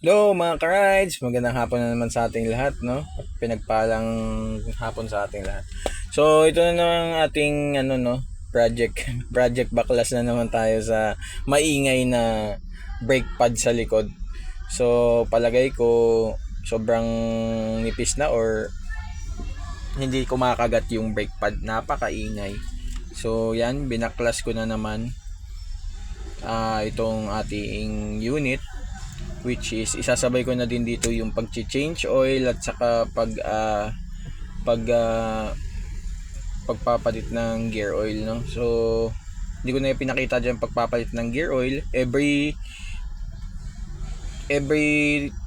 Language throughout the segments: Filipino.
Hello mga ka-rides, magandang hapon na naman sa ating lahat, no? Pinagpalang hapon sa ating lahat. So, ito na naman ang ating project project baklas na naman tayo sa maingay na brake pad sa likod. So, palagay ko sobrang nipis na or hindi kumakagat yung brake pad, napakaingay. So, yan, binaklas ko na naman itong ating unit, which is isasabay ko na din dito yung pag-change oil at saka pag pagpapalit ng gear oil, no. So hindi ko na pinakita diyan pagpapalit ng gear oil. Every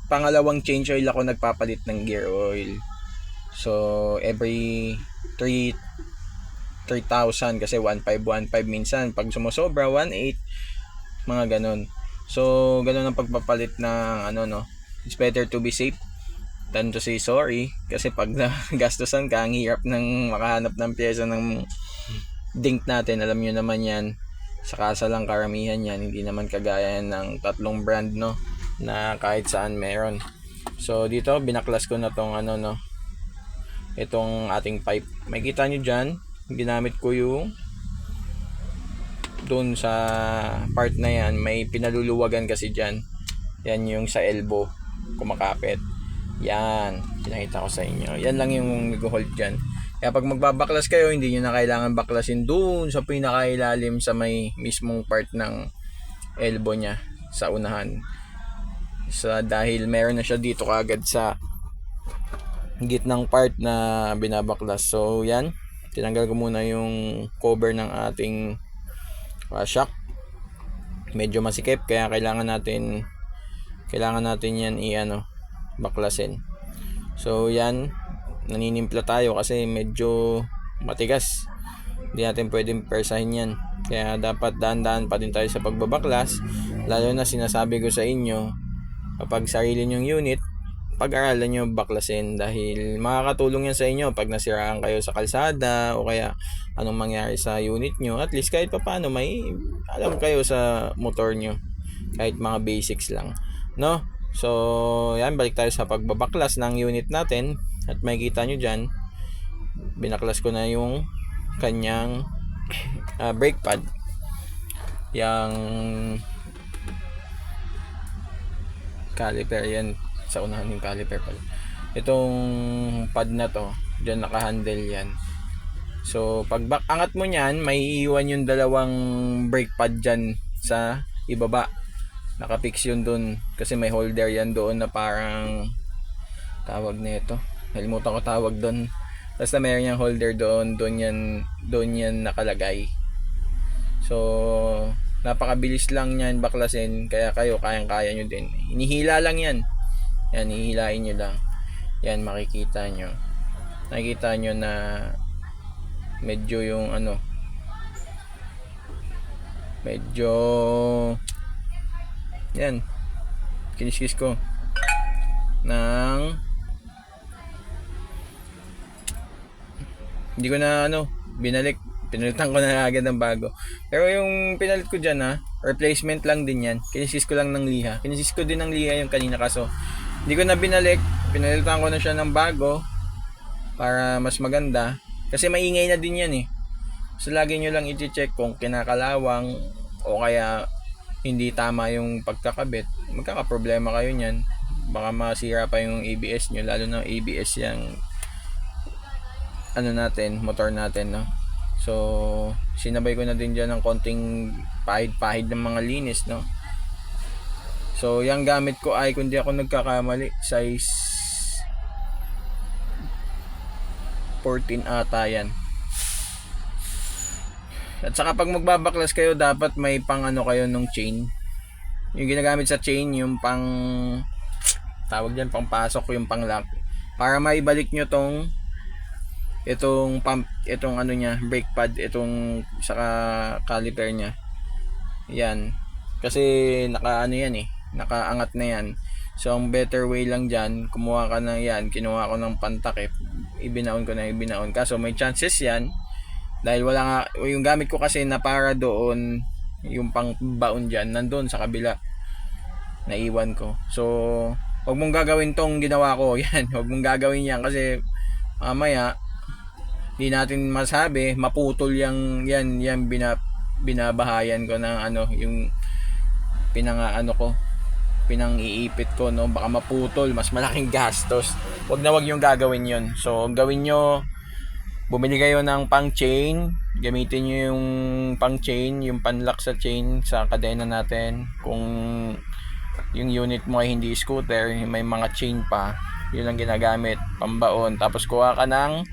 pangalawang change oil ako nagpapalit ng gear oil. So every 3,000 kasi 1,515 minsan, pag sumusobra 1,800, mga ganon. So ganon ang pagpapalit ng it's better to be safe than to say sorry, kasi pag gastusan ka, ang hirap ng makahanap ng pyesa ng dink natin, alam nyo naman yan. Sa kasa lang karamihan yan, hindi naman kagaya ng tatlong brand, no, na kahit saan meron. So dito binaklas ko na tong itong ating pipe. Makikita nyo dyan, ginamit ko yung doon sa part na yan, may pinaluluwagan kasi dyan. Yan yung sa elbow, kumakapit. Yan, pinakita ko sa inyo. Yan lang yung nag-hold dyan. Kaya pag magbabaklas kayo, hindi nyo na kailangan baklasin doon sa pinakailalim sa may mismong part ng elbow nya sa unahan. Dahil meron na siya dito kagad sa gitnang part na binabaklas. So yan, tinanggal ko muna yung cover ng ating shock. Medyo masikip, kaya kailangan natin yan baklasin. So yan, naninimpla tayo kasi medyo matigas, hindi natin pwedeng persahin yan, kaya dapat dahan-dahan pa din tayo sa pagbabaklas. Lalo na sinasabi ko sa inyo, kapag sarili nyong unit, pag-aralan nyo baklasin, dahil makakatulong yan sa inyo pag nasiraan kayo sa kalsada o kaya anong mangyari sa unit nyo. At least kahit paano may alam kayo sa motor nyo, kahit mga basics lang, no. So yan, balik tayo sa pagbabaklas ng unit natin. At makikita nyo dyan, binaklas ko na yung kanyang brake pad, yung caliper. Yan sa unahan yung caliper pala. Itong pad na to, dyan nakahandle yan. So pag angat mo nyan, may iiwan yung dalawang brake pad dyan sa ibaba. Nakapix yun dun kasi may holder yan doon na parang tawag nito, nalimutan ko tawag doon. Basta meron yung holder doon yan nakalagay. So napakabilis lang yan baklasin, kaya kayo kayang-kaya nyo din. Hinihila lang yan. Yan, hihilain nyo lang. Yan, makikita nyo na medyo yung medyo yan, kiniskis ko ng hindi ko na pinalitan ko na agad ng bago. Pero yung pinalit ko dyan replacement lang din yan. Kinisis ko lang ng liha. Kinisis ko din ng liha yung kanina, kaso hindi ko na binalik. Pinalitan ko na siya ng bago para mas maganda. Kasi maingay na din yan eh. So lagi nyo lang i-check kung kinakalawang o kaya hindi tama yung pagkakabit. Magkakaproblema kayo nyan. Baka masira pa yung ABS nyo. Lalo na ABS yung motor natin, no. So sinabay ko na din dyan ng konting pahid-pahid ng mga linis, no. So yung gamit ko ay, kung di ako nagkakamali, size 14 ata yan. At saka pag magbabaklas kayo, dapat may pang kayo nung chain. Yung ginagamit sa chain, yung pang tawag dyan, pang pasok, yung pang lock, para maibalik nyo itong pump, itong nya, brake pad, itong saka caliper nya. Yan. Kasi nakaangat na yan. So ang better way lang dyan, kumuha ka na yan, kinuha ko ng pantakip, ibinaon. Kaso may chances yan, dahil wala nga, yung gamit ko kasi na para doon, yung pang baon dyan, nandun sa kabila. naiwan ko. So, wag mong gagawin tong ginawa ko. Yan, wag mong gagawin yan kasi mamaya di natin masabi, maputol yan binabahayan ko ng ano, yung pinang-iipit ko, no, baka maputol, mas malaking gastos. Wag yung gagawin yun. So, ang gawin nyo, bumili kayo ng pang chain, gamitin nyo yung pang chain, yung panlock sa chain sa kadena natin. Kung yung unit mo ay hindi scooter, may mga chain pa, yun ang ginagamit, pambaon. Tapos kuha ka ng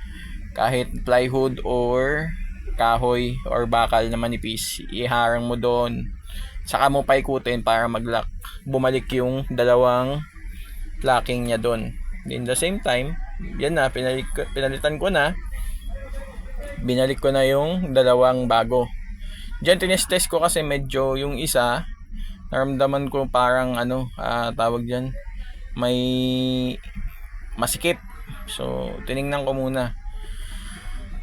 kahit plywood or kahoy or bakal na manipis, iharang mo doon, saka mo paikutin para mag-lock, bumalik yung dalawang locking niya doon. In the same time, yan na, pinalitan ko na, binalik ko na yung dalawang bago. Diyan tinest ko kasi medyo yung isa, naramdaman ko parang tawag diyan, may masikip. So, tiningnan ko muna.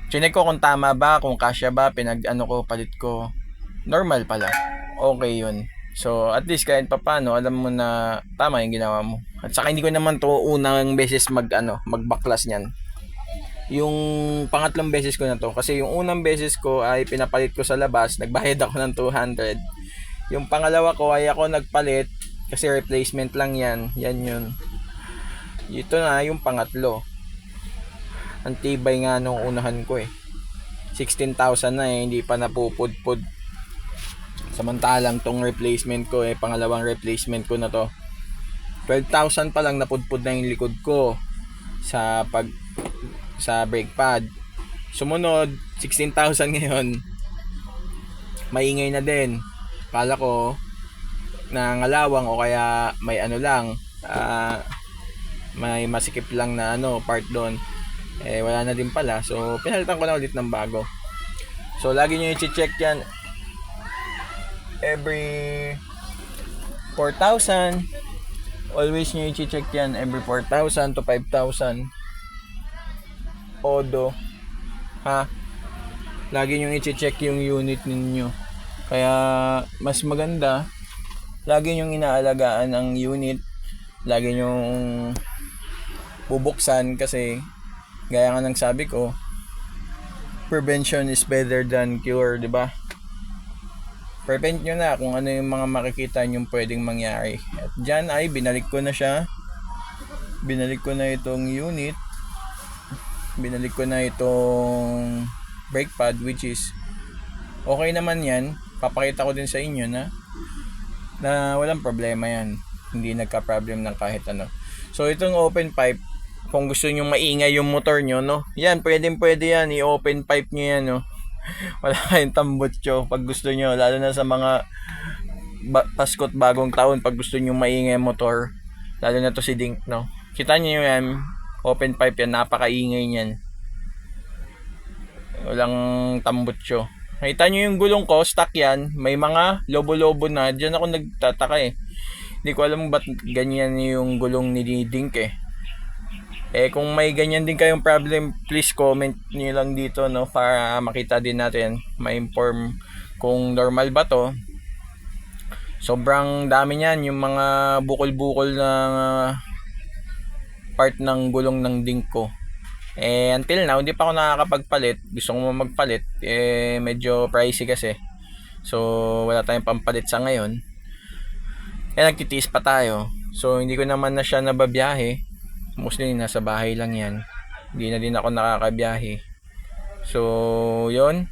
Chinek ko kung tama ba, kung kasya ba, palit ko. Normal pala. Okay yun. So, at least kahit papano, alam mo na tama yung ginawa mo. At saka hindi ko naman to unang beses magbaklas niyan. Yung pangatlong beses ko na to. Kasi yung unang beses ko ay pinapalit ko sa labas, nagbayad ako ng 200. Yung pangalawa ko ay ako nagpalit, kasi replacement lang yan. Yan yun. Ito na yung pangatlo. Ang tibay nga nung unahan ko 16,000 na hindi pa napupudpud. Samantalang tong replacement ko pangalawang replacement ko na to. 12,000 pa lang napudpud na yung likod ko sa brake pad. Sumunod 16,000 ngayon. Maingay na din. Kala ko nangalawang o kaya may may masikip lang na part doon. Wala na din pala. So, pinalitan ko na ulit ng bago. So, lagi nyo i-check yan every 4,000. Always nyo i-check yan every 4,000 to 5,000. Odo. Ha? Lagi nyo i-check yung unit ninyo. Kaya, mas maganda, lagi nyo inaalagaan ang unit. Lagi nyo bubuksan kasi gaya nga ng sabi ko, prevention is better than cure, di ba? Prevent nyo na kung ano yung mga makikita nyo pwedeng mangyari. At dyan ay binalik ko na siya. Binalik ko na itong unit. Binalik ko na itong brake pad, which is okay naman yan. Papakita ko din sa inyo na walang problema yan. Hindi nagka-problem ng kahit ano. So itong open pipe, kung gusto nyo maingay yung motor nyo, no? Yan, pwede yan. I-open pipe nyo yan, no? Wala kayong tambutso pag gusto nyo. Lalo na sa mga Pasko't bagong taon, pag gusto nyo maingay motor. Lalo na to si Dink, no? Kita nyo yan, open pipe yan. Napakaingay niyan. Walang tambutso. Nakita nyo yung gulong ko, stock yan. May mga lobo-lobo na. Diyan ako nagtataka Hindi ko alam ba't ganyan yung gulong ni Dink kung may ganyan din kayong problem, please comment niyo lang dito, no, para makita din natin, ma-inform kung normal ba to. Sobrang dami niyan, yung mga bukol-bukol na part ng gulong ng Dink ko. Until now, hindi pa ako nakakapagpalit. Gusto ko magpalit, medyo pricey kasi. So, wala tayong pampalit sa ngayon. Nagtitiis pa tayo. So, hindi ko naman na siya nababiyahe. Mostly nasa bahay lang yan. Hindi na din ako nakakabiyahe. So, yon,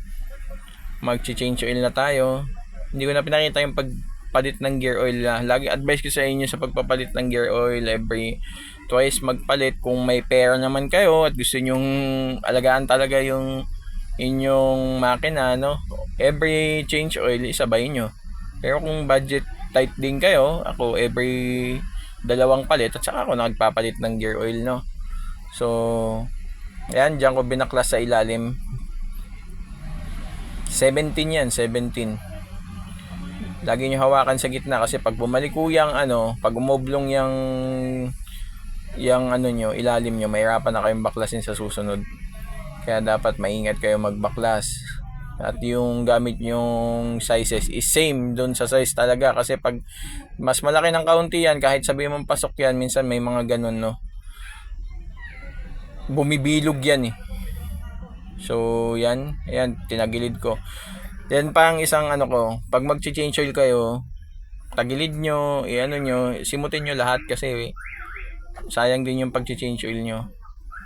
mag-change oil na tayo. Hindi ko na pinakita yung pagpalit ng gear oil. Lagi advice ko sa inyo sa pagpapalit ng gear oil, every twice magpalit. Kung may pera naman kayo at gusto nyong alagaan talaga yung inyong makina, no, every change oil isabay nyo. Pero kung budget tight din kayo, ako every dalawang palit at saka ako nagpapalit ng gear oil, no. So, ayan, diyan ko binaklas sa ilalim. 17 yan, 17. Lagi nyo hawakan sa gitna kasi pag bumaliko yung pag umoblong yung nyo, ilalim nyo, mahirapan na kayong baklasin sa susunod. Kaya dapat maingat kayo magbaklas. at yung gamit yung sizes is same doon sa size talaga, kasi pag mas malaki ng kaunti yan, kahit sabihin mong pasok yan, minsan may mga ganun, no, bumibilog yan eh. So yan, ayan, tinagilid ko. Then pang isang ano ko, pag mag-change oil kayo, tagilid nyo, i-ano nyo, simutin nyo lahat, kasi sayang din yung pag-change oil nyo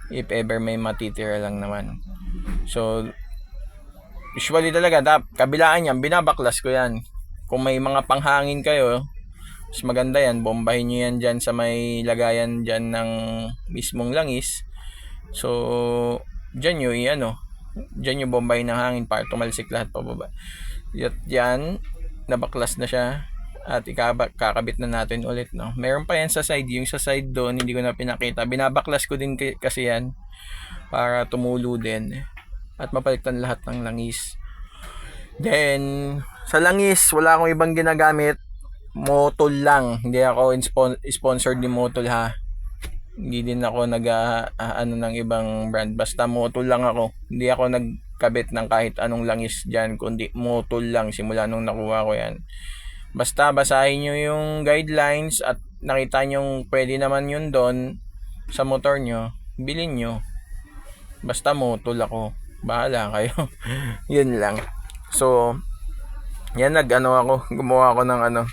if ever may matitira lang naman. So usually talaga kabilaan yan, binabaklas ko yan. Kung may mga panghangin kayo, mas maganda yan, bombahin nyo yan dyan sa may lagayan dyan ng mismong langis. So dyan nyo dyan nyo bombahin ng hangin para tumalsik lahat pababa. Yan, nabaklas na siya at kakabit na natin ulit, no. Meron pa yan sa side, yung sa side doon hindi ko na pinakita, binabaklas ko din kasi yan para tumulo din at mapalitan lahat ng langis. Then sa langis wala akong ibang ginagamit, Motol lang. Hindi ako sponsored ni Motol, ha. Hindi din ako ano ng ibang brand, basta Motol lang ako. Hindi ako nagkabit ng kahit anong langis dyan, kundi Motol lang simula nung nakuha ko yan. Basta basahin nyo yung guidelines at nakita nyo pwede naman yun doon sa motor nyo, bilhin nyo. Basta Motol ako, bahala kayo. Yun lang. So yan, gumawa ako ng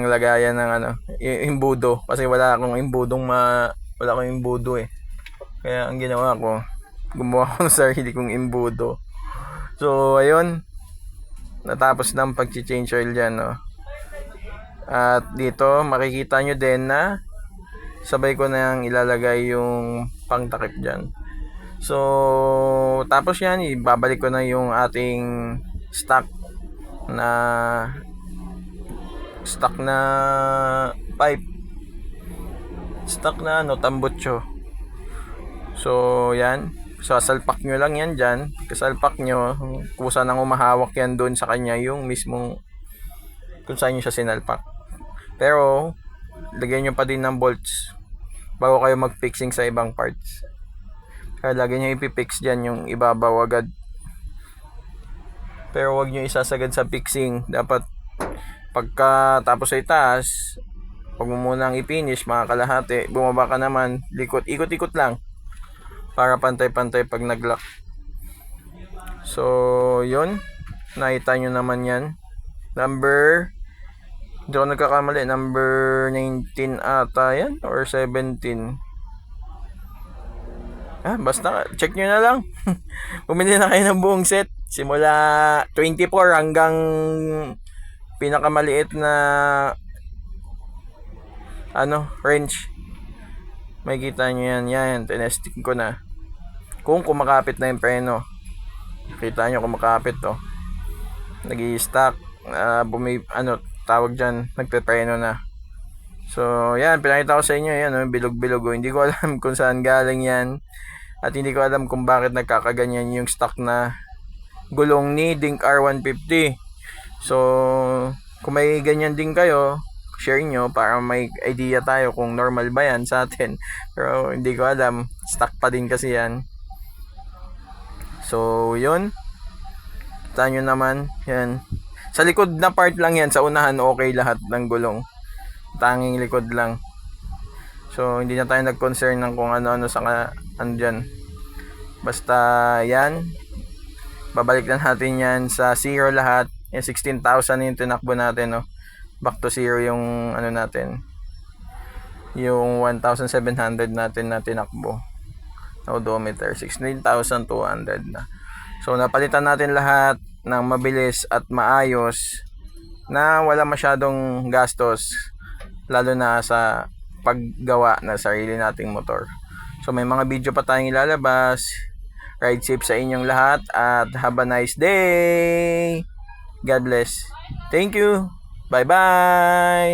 lagayan ng imbudo, kasi wala akong imbudo eh. Kaya ang ginawa ko, gumawa ako ng sarili kong imbudo. So ayun, natapos ng pag-change oil dyan, no. At dito makikita nyo din na sabay ko na yung ilalagay yung pangtakip dyan. So tapos yan, ibabalik ko na yung ating stock na pipe, stock na tambutso. So yan, sasalpak nyo lang yan dyan, kasalpak nyo, kusa nang umahawak yan doon sa kanya yung mismong kung saan nyo siya sinalpak. Pero lagyan nyo pa din ng bolts bago kayo mag-fixing sa ibang parts. Kaya lagyan nyo ipipix dyan yung ibabaw agad, pero wag nyo isasagad sa fixing. Dapat pagka tapos ay taas, pag mo munang i-finish mga kalahati, bumaba ka naman, ikot-ikot lang para pantay-pantay pag nag-lock. So yun, nakita nyo naman yan. Hindi ako nagkakamali, number 19 ata yan, or 17. Basta check nyo na lang. Bumili na kayo ng buong set, simula 24 hanggang pinakamaliit na range. Makikita nyo yan, tinesting ko na kung kumakapit na yung preno. Kita nyo kumakapit to, nag-i-stack, tawag dyan, nagpe-preno na. So yan, pinakita ko sa inyo yan, bilog-bilog. Hindi ko alam kung saan galing yan, at hindi ko alam kung bakit nagkakaganyan yung stock na gulong ni Dink R150. So kung may ganyan din kayo, share nyo para may idea tayo kung normal ba yan sa atin. Pero hindi ko alam, stock pa din kasi yan. So yun, kita nyo naman yan. Sa likod na part lang yan, sa unahan okay lahat ng gulong, tanging likod lang. So hindi na tayo nag-concern ng kung ano-ano sa dyan. Basta yan, babalik na natin yan sa zero lahat. Yung 16,000 yung tinakbo natin, no? Back to zero yung natin, yung 1,700 natin na tinakbo na odometer, 16,200 na. So napalitan natin lahat ng mabilis at maayos, na wala masyadong gastos, lalo na sa paggawa na sarili nating motor. So may mga video pa tayong ilalabas. Ride safe sa inyong lahat at have a nice day. God bless. Thank you. Bye bye.